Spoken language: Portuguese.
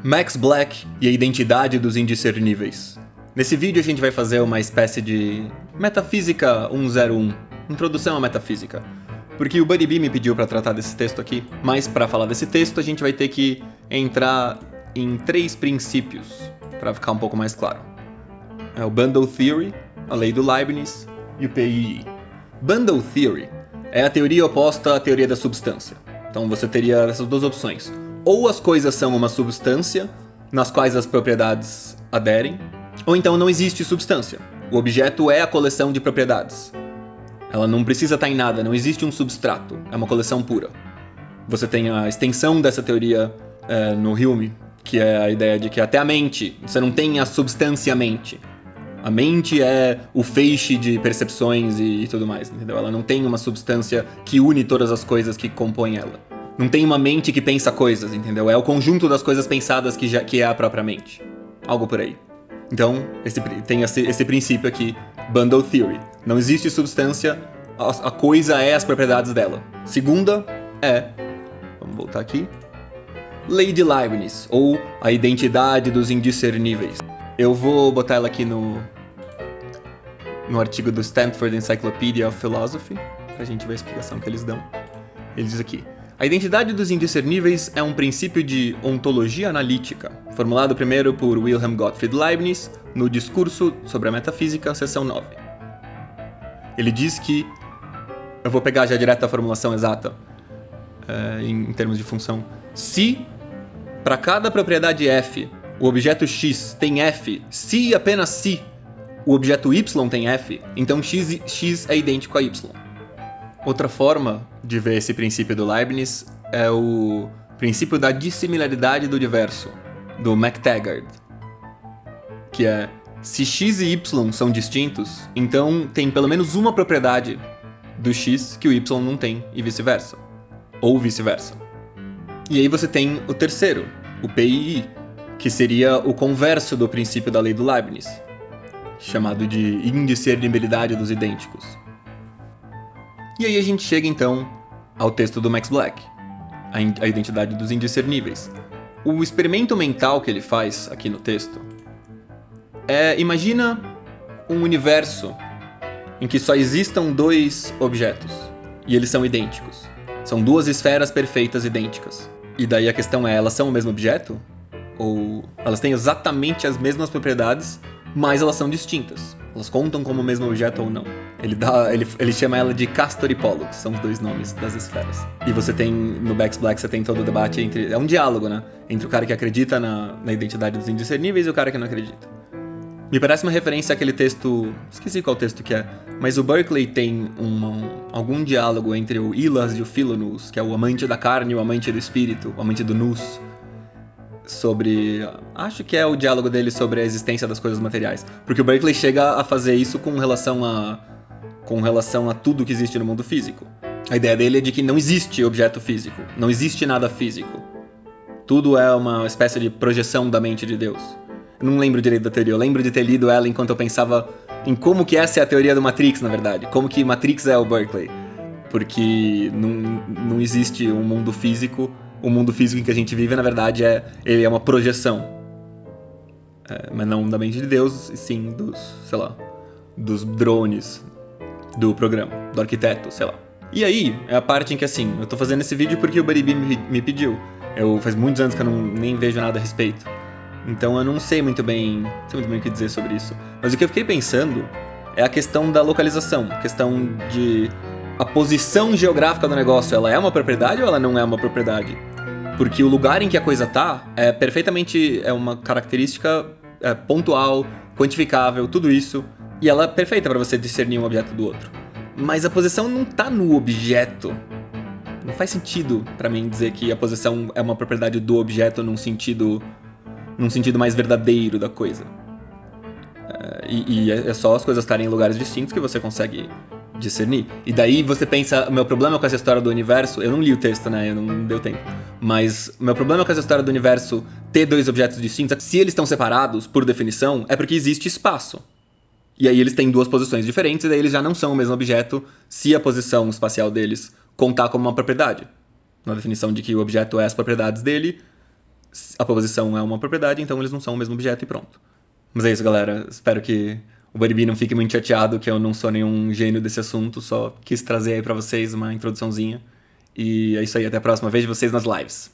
Max Black e a identidade dos indiscerníveis. Nesse vídeo a gente vai fazer uma espécie de Metafísica 101, introdução à metafísica. Porque o Buddy B me pediu para tratar desse texto aqui, mas para falar desse texto a gente vai ter que entrar em 3 princípios, para ficar um pouco mais claro. É o Bundle Theory, a lei do Leibniz e o PII. Bundle Theory é a teoria oposta à teoria da substância. Então você teria essas duas opções. Ou as coisas são uma substância, nas quais as propriedades aderem, ou então não existe substância. O objeto é a coleção de propriedades. Ela não precisa estar em nada, não existe um substrato, é uma coleção pura. Você tem a extensão dessa teoria no Hume, que é a ideia de que até a mente, você não tem a substância mente. A mente é o feixe de percepções e tudo mais, entendeu? Ela não tem uma substância que une todas as coisas que compõem ela. Não tem uma mente que pensa coisas, entendeu? É o conjunto das coisas pensadas que é a própria mente. Algo por aí. Então, tem esse princípio aqui, Bundle Theory. Não existe substância, a coisa é as propriedades dela. Segunda vamos voltar aqui, Lei de Leibniz, ou a identidade dos indiscerníveis. Eu vou botar ela aqui no artigo do Stanford Encyclopedia of Philosophy, pra gente ver a explicação que eles dão. Ele diz aqui: a identidade dos indiscerníveis é um princípio de ontologia analítica, formulado primeiro por Wilhelm Gottfried Leibniz no Discurso sobre a Metafísica, seção 9. Ele diz que, eu vou pegar já direto a formulação exata, em termos de função, se para cada propriedade f, o objeto x tem f, se e apenas se o objeto y tem f, então x é idêntico a y. Outra forma de ver esse princípio do Leibniz é o princípio da dissimilaridade do diverso, do McTaggart, que é, se x e y são distintos, então tem pelo menos uma propriedade do x que o y não tem, e vice-versa. Ou vice-versa. E aí você tem o terceiro, o PII, que seria o converso do princípio da lei do Leibniz, chamado de indiscernibilidade dos idênticos. E aí a gente chega então ao texto do Max Black, a identidade dos indiscerníveis. O experimento mental que ele faz aqui no texto imagina um universo em que só existam 2 objetos, e eles são idênticos. São 2 esferas perfeitas idênticas. E daí a questão é, elas são o mesmo objeto? Ou elas têm exatamente as mesmas propriedades, mas elas são distintas? Elas contam como o mesmo objeto ou não? Ele chama ela de Castor e Pollux, são os 2 nomes das esferas. E você tem, no Max Black, você tem todo o debate entre... É um diálogo, né? Entre o cara que acredita na identidade dos indiscerníveis e o cara que não acredita. Me parece uma referência àquele texto... Esqueci qual texto que é. Mas o Berkeley tem algum diálogo entre o Hylas e o Philonous, que é o amante da carne e o amante do espírito, o amante do nous, sobre... Acho que é o diálogo dele sobre a existência das coisas materiais. Porque o Berkeley chega a fazer isso com relação a tudo que existe no mundo físico. A ideia dele é de que não existe objeto físico, não existe nada físico. Tudo é uma espécie de projeção da mente de Deus. Eu não lembro direito da teoria, eu lembro de ter lido ela enquanto eu pensava em como que essa é a teoria do Matrix, na verdade. Como que Matrix é o Berkeley. Porque não existe um mundo físico. O mundo físico em que a gente vive, na verdade, ele é uma projeção. Mas não da mente de Deus, e sim dos drones, do programa, do arquiteto, sei lá. E aí, é a parte em que, assim, eu tô fazendo esse vídeo porque o Buddy B me pediu. Faz muitos anos que eu nem vejo nada a respeito. Então eu não sei muito bem o que dizer sobre isso. Mas o que eu fiquei pensando é a questão da localização, a questão de... A posição geográfica do negócio, ela é uma propriedade ou ela não é uma propriedade? Porque o lugar em que a coisa tá é uma característica pontual, quantificável, tudo isso, e ela é perfeita para você discernir um objeto do outro. Mas a posição não tá no objeto. Não faz sentido para mim dizer que a posição é uma propriedade do objeto num sentido mais verdadeiro da coisa. E é só as coisas estarem em lugares distintos que você consegue discernir. E daí você pensa, o meu problema com essa história do universo, eu não li o texto, né, não deu tempo, mas o meu problema com essa história do universo ter 2 objetos distintos, se eles estão separados, por definição, é porque existe espaço. E aí eles têm 2 posições diferentes, e daí eles já não são o mesmo objeto se a posição espacial deles contar como uma propriedade. Na definição de que o objeto é as propriedades dele, a posição é uma propriedade, então eles não são o mesmo objeto e pronto. Mas é isso, galera. Espero que o Buddy não fique muito chateado que eu não sou nenhum gênio desse assunto, só quis trazer aí pra vocês uma introduçãozinha. E é isso aí, até a próxima. Vejo vocês nas lives.